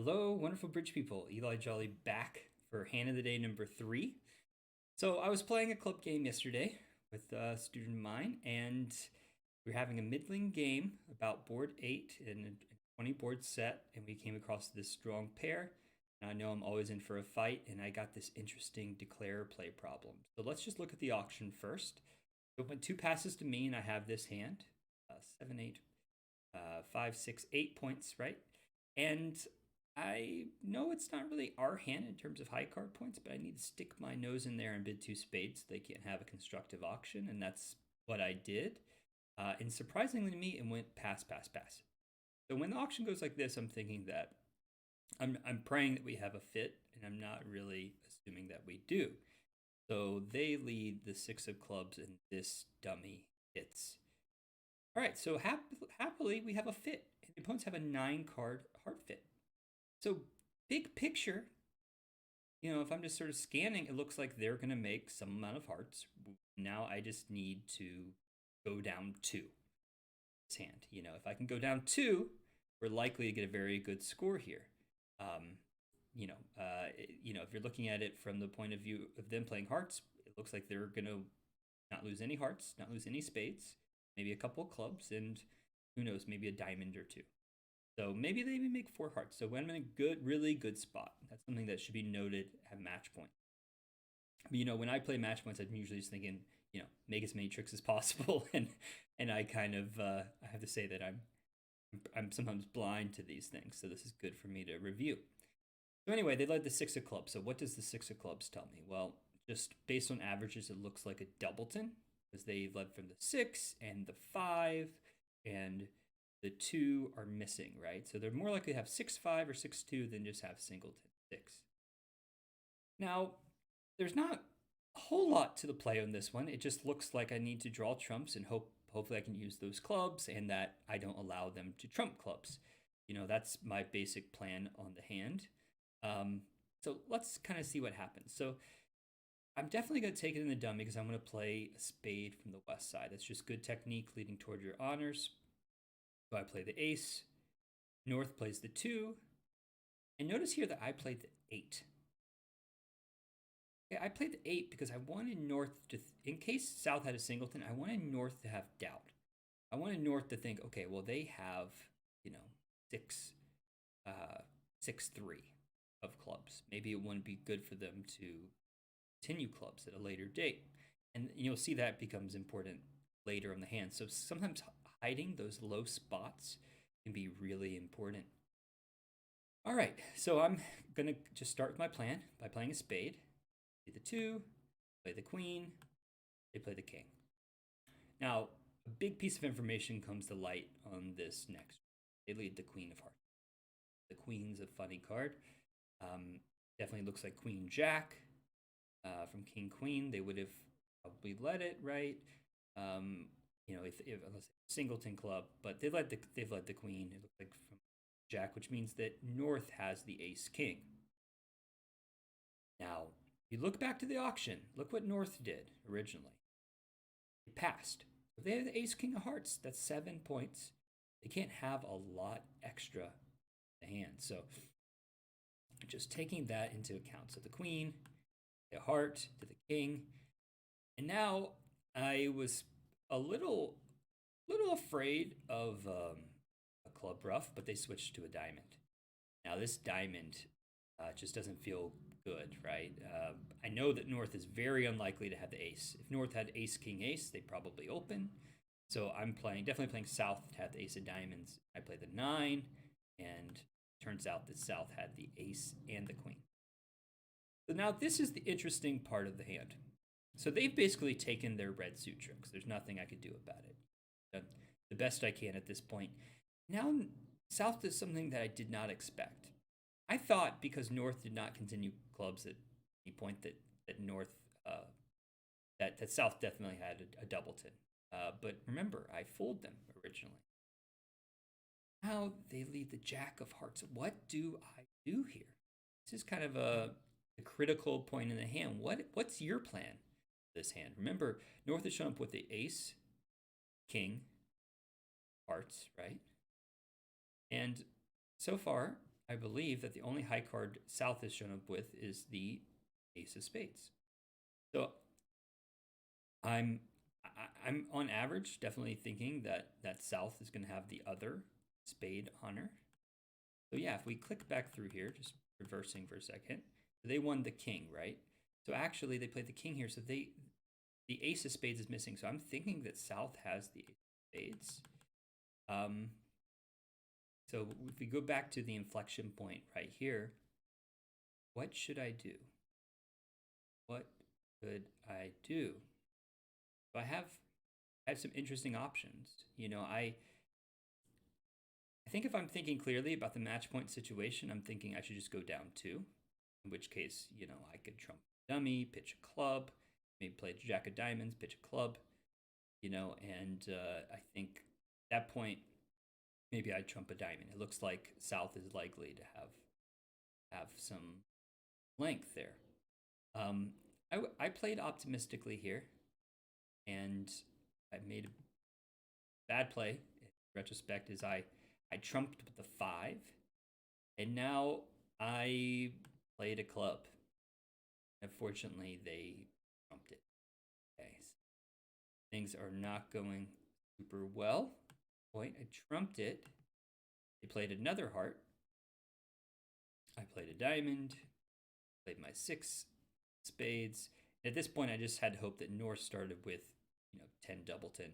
Hello, wonderful bridge people. Eli Jolly back for hand of the day number 3. So I was playing a club game yesterday with a student of mine, and we were having a middling game about board 8 in a 20 board set, and we came across this strong pair. And I know I'm always in for a fight, and I got this interesting declare play problem. So let's just look at the auction first. So it went 2 passes to me, and I have this hand, 7, 8, 5, 6, 8 points, right? And I know it's not really our hand in terms of high card points, but I need to stick my nose in there and bid 2 spades so they can't have a constructive auction, and that's what I did. And surprisingly to me, it went pass, pass, pass. So when the auction goes like this, I'm thinking that I'm praying that we have a fit, and I'm not really assuming that we do. So they lead the 6 of clubs, and this dummy hits. All right, so happily we have a fit. The opponents have a 9-card heart fit. So big picture, if I'm just sort of scanning, it looks like they're going to make some amount of hearts. Now I just need to go down 2. This hand, if I can go down 2, we're likely to get a very good score here. If you're looking at it from the point of view of them playing hearts, it looks like they're going to not lose any hearts, not lose any spades, maybe a couple of clubs, and who knows, maybe a diamond or 2. So maybe they even make 4 hearts. So I'm in a really good spot. That's something that should be noted at match point. But, when I play match points, I'm usually just thinking, make as many tricks as possible, and I kind of I have to say that I'm sometimes blind to these things. So this is good for me to review. So anyway, they led the 6 of clubs. So what does the 6 of clubs tell me? Well, just based on averages, it looks like a doubleton because they led from the 6 and the 5 and the 2 are missing, right? So they're more likely to have 6-5 or 6-2 than just have singleton 6. Now, there's not a whole lot to the play on this one. It just looks like I need to draw trumps and hopefully I can use those clubs and that I don't allow them to trump clubs. That's my basic plan on the hand. So let's kind of see what happens. So I'm definitely going to take it in the dummy because I'm going to play a spade from the west side. That's just good technique leading toward your honors. So I play the ace, North plays the 2, and notice here that I played the 8. Okay, I played the 8 because I wanted North to, in case South had a singleton, I wanted North to have doubt. I wanted North to think, okay, well, they have, 6, 6-3 of clubs. Maybe it wouldn't be good for them to continue clubs at a later date. And you'll see that becomes important later in the hand. So sometimes hiding those low spots can be really important. All right, so I'm going to just start with my plan by playing a spade. Play the 2, play the queen, they play the king. Now, a big piece of information comes to light on this next. They lead the queen of hearts. The queen's a funny card. Definitely looks like queen jack from king queen. They would have probably led it, right? If unless singleton club, but they've led the queen. It looks like from jack, which means that North has the ace king. Now, you look back to the auction. Look what North did originally. It passed. If they have the ace king of hearts, that's 7 points. They can't have a lot extra in the hand. So just taking that into account. So the queen, the heart to the king, and now I was a little afraid of a club rough, but they switched to a diamond. Now this diamond just doesn't feel good, right? I know that North is very unlikely to have the ace. If North had ace, king, ace, they'd probably open. So I'm definitely playing South to have the ace of diamonds. I play the 9, and turns out that South had the ace and the queen. So now this is the interesting part of the hand. So they've basically taken their red suit tricks. There's nothing I could do about it. Done the best I can at this point. Now South does something that I did not expect. I thought because North did not continue clubs at any point that North that South definitely had a doubleton. But remember, I fooled them originally. Now they lead the jack of hearts. What do I do here? This is kind of a critical point in the hand. What's your plan for this hand? Remember, North has shown up with the ace, king, hearts, right? And so far, I believe that the only high card South is shown up with is the Ace of Spades. So I'm I'm on average definitely thinking that South is going to have the other spade honor. So yeah, if we click back through here, just reversing for a second, they won the king, right? So actually they played the king here, so the ace of spades is missing. So I'm thinking that South has the ace of spades. So if we go back to the inflection point right here, what should I do? What could I do? So I have some interesting options. I think if I'm thinking clearly about the match point situation, I'm thinking I should just go down 2. In which case, I could trump dummy, pitch a club, maybe play a jack of diamonds, pitch a club, and I think at that point, maybe I'd trump a diamond. It looks like South is likely to have some length there. I played optimistically here, and I made a bad play. In retrospect, is I trumped with the 5, and now I played a club. Unfortunately, they trumped it. Okay, so things are not going super well. Point, I trumped it. They played another heart. I played a diamond. Played my 6 spades. And at this point, I just had to hope that North started with 10 doubleton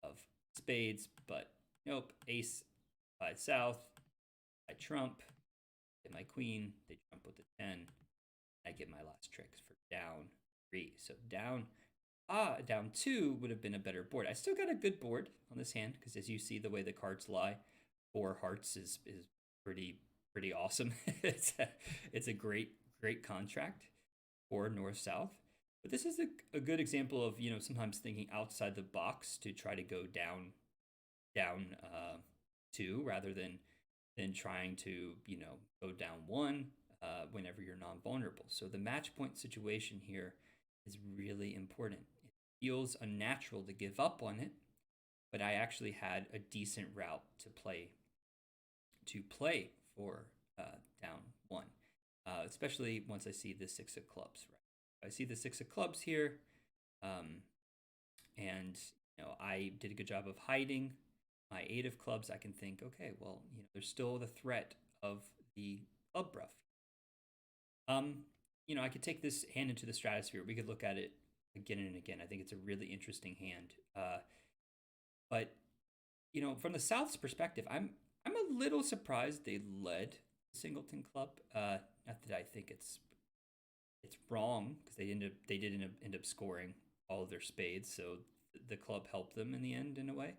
of spades, but nope. Ace by South. I trump. Get my queen. They trump with the 10. I get my last tricks for down 3. So down 2 would have been a better board. I still got a good board on this hand because, as you see, the way the cards lie, 4 hearts is pretty awesome. it's a great contract for North South. But this is a good example of sometimes thinking outside the box to try to go down 2 rather than trying to go down 1 whenever you're non-vulnerable. So the match point situation here is really important. It feels unnatural to give up on it, but I actually had a decent route to play for down 1, especially once I see the 6 of clubs. Right, I see the 6 of clubs here, and I did a good job of hiding my 8 of clubs. I can think, okay, well, there's still the threat of the club ruff. I could take this hand into the stratosphere. We could look at it again and again. I think it's a really interesting hand. But from the South's perspective, I'm a little surprised they led the Singleton Club. Not that I think it's wrong, because they did end up scoring all of their spades, so the club helped them in the end in a way.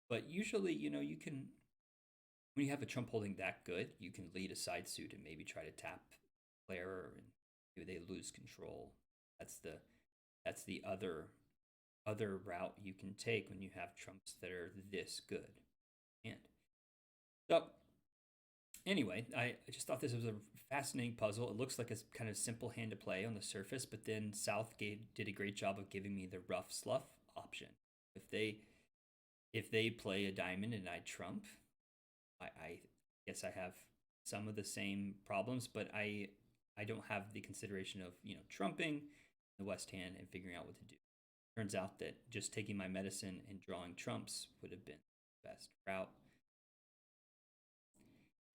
But usually, you can, when you have a trump holding that good, you can lead a side suit and maybe try to tap player, and maybe they lose control. That's the other route you can take when you have trumps that are this good. And so anyway, I just thought this was a fascinating puzzle. It looks like a kind of simple hand to play on the surface, but then South did a great job of giving me the rough sluff option. If they play a diamond and I trump, I guess I have some of the same problems, but I don't have the consideration of trumping the West hand and figuring out what to do. Turns out that just taking my medicine and drawing trumps would have been the best route.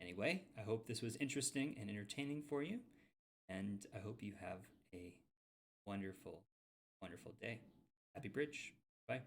Anyway, I hope this was interesting and entertaining for you, and I hope you have a wonderful, wonderful day. Happy bridge. Bye.